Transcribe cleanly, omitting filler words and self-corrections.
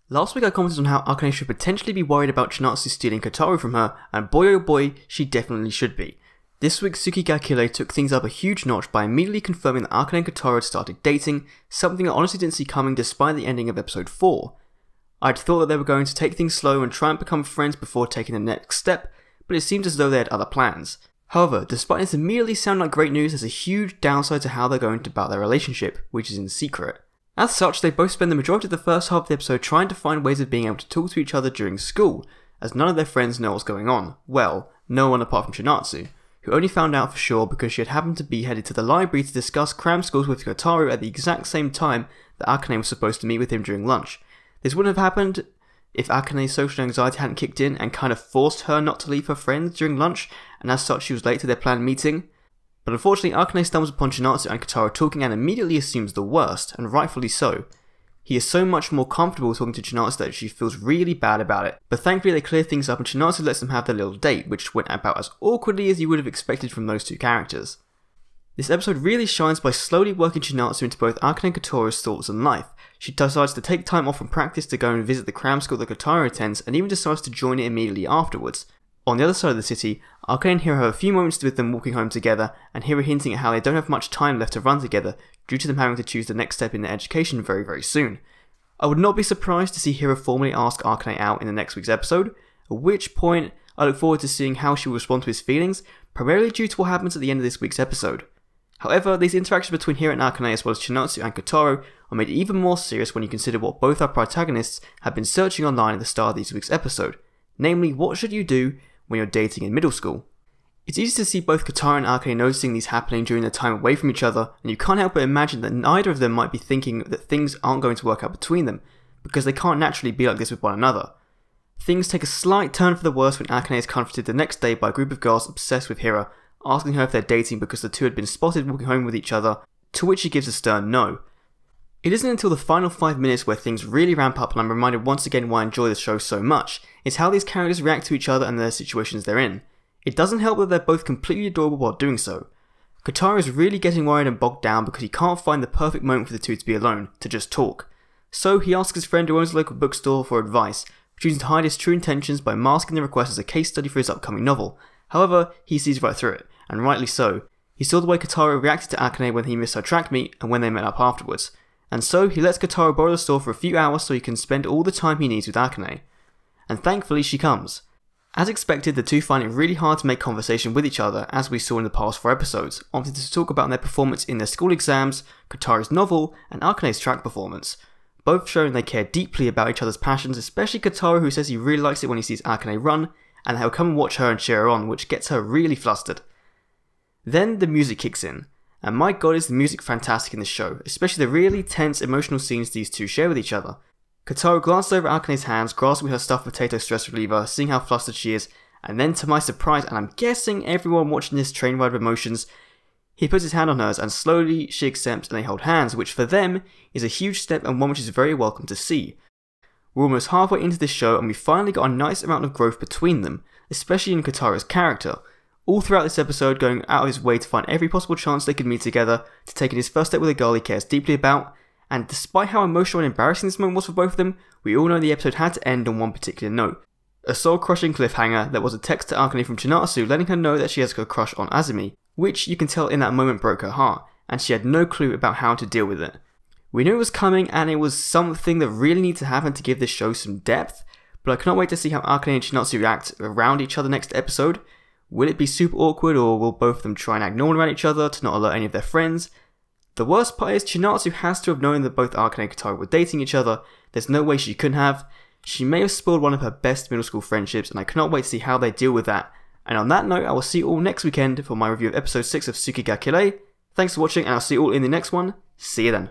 Last week I commented on how Akane should potentially be worried about Chinatsu stealing Kotaro from her, and boy oh boy, she definitely should be. This week Tsuki Kirei took things up a huge notch by immediately confirming that Akane and Kotaro had started dating, something I honestly didn't see coming despite the ending of episode 4. I'd thought that they were going to take things slow and try and become friends before taking the next step, but it seemed as though they had other plans. However, despite this immediately sounding like great news, there's a huge downside to how they're going to about their relationship, which is in secret. As such, they both spend the majority of the first half of the episode trying to find ways of being able to talk to each other during school, as none of their friends know what's going on. Well, no one apart from Chinatsu, who only found out for sure because she had happened to be headed to the library to discuss cram schools with Kotaro at the exact same time that Akane was supposed to meet with him during lunch. This wouldn't have happened if Akane's social anxiety hadn't kicked in and kind of forced her not to leave her friends during lunch, and as such she was late to their planned meeting. But unfortunately, Akane stumbles upon Chinatsu and Kotaro talking and immediately assumes the worst, and rightfully so. He is so much more comfortable talking to Chinatsu that she feels really bad about it, but thankfully they clear things up and Chinatsu lets them have their little date, which went about as awkwardly as you would have expected from those two characters. This episode really shines by slowly working Chinatsu into both Akane and Kotaro's thoughts and life. She decides to take time off from practice to go and visit the cram school that Kotaro attends, and even decides to join it immediately afterwards. On the other side of the city, Akane and Hiro have a few moments with them walking home together, and Hiro hinting at how they don't have much time left to run together due to them having to choose the next step in their education very soon. I would not be surprised to see Hiro formally ask Akane out in the next week's episode, at which point I look forward to seeing how she will respond to his feelings, primarily due to what happens at the end of this week's episode. However, these interactions between Hiro and Akane as well as Chinatsu and Kotaro are made even more serious when you consider what both our protagonists have been searching online at the start of this week's episode, namely what should you do when you're dating in middle school. It's easy to see both Kotaro and Akane noticing these happening during their time away from each other, and you can't help but imagine that neither of them might be thinking that things aren't going to work out between them, because they can't naturally be like this with one another. Things take a slight turn for the worse when Akane is confronted the next day by a group of girls obsessed with Hiro, asking her if they're dating because the two had been spotted walking home with each other, to which she gives a stern no. It isn't until the final 5 minutes where things really ramp up and I'm reminded once again why I enjoy the show so much. It's how these characters react to each other and the situations they're in. It doesn't help that they're both completely adorable while doing so. Kotaro is really getting worried and bogged down because he can't find the perfect moment for the two to be alone, to just talk. So he asks his friend who owns a local bookstore for advice, choosing to hide his true intentions by masking the request as a case study for his upcoming novel. However, he sees right through it, and rightly so. He saw the way Kotaro reacted to Akane when he missed her track meet and when they met up afterwards. And so he lets Kotaro borrow the store for a few hours so he can spend all the time he needs with Akane. And thankfully she comes. As expected, the two find it really hard to make conversation with each other, as we saw in the past 4 episodes, opting to talk about their performance in their school exams, Kotaro's novel, and Akane's track performance. Both showing they care deeply about each other's passions, especially Kotaro, who says he really likes it when he sees Akane run, and he'll come and watch her and cheer her on, which gets her really flustered. Then the music kicks in, and my god is the music fantastic in this show, especially the really tense emotional scenes these two share with each other. Kotaro glances over Akane's hands, grasping her stuffed potato stress reliever, seeing how flustered she is, and then to my surprise, and I'm guessing everyone watching this train ride of emotions, he puts his hand on hers and slowly she accepts and they hold hands, which for them is a huge step and one which is very welcome to see. We're almost halfway into this show and we finally got a nice amount of growth between them, especially in Kotaro's character, all throughout this episode going out of his way to find every possible chance they could meet together, to taking his first step with a girl he cares deeply about, and despite how emotional and embarrassing this moment was for both of them, we all know the episode had to end on one particular note. A soul-crushing cliffhanger that was a text to Akane from Chinatsu letting her know that she has a crush on Azumi, which you can tell in that moment broke her heart, and she had no clue about how to deal with it. We knew it was coming and it was something that really needed to happen to give this show some depth, but I cannot wait to see how Akane and Chinatsu react around each other next episode. Will it be super awkward or will both of them try and act normal around each other to not alert any of their friends? The worst part is Chinatsu has to have known that both Akane and Kotaro were dating each other. There's no way she couldn't have. She may have spoiled one of her best middle school friendships and I cannot wait to see how they deal with that. And on that note, I will see you all next weekend for my review of episode 6 of Tsuki Kirei. Thanks for watching and I'll see you all in the next one. See you then.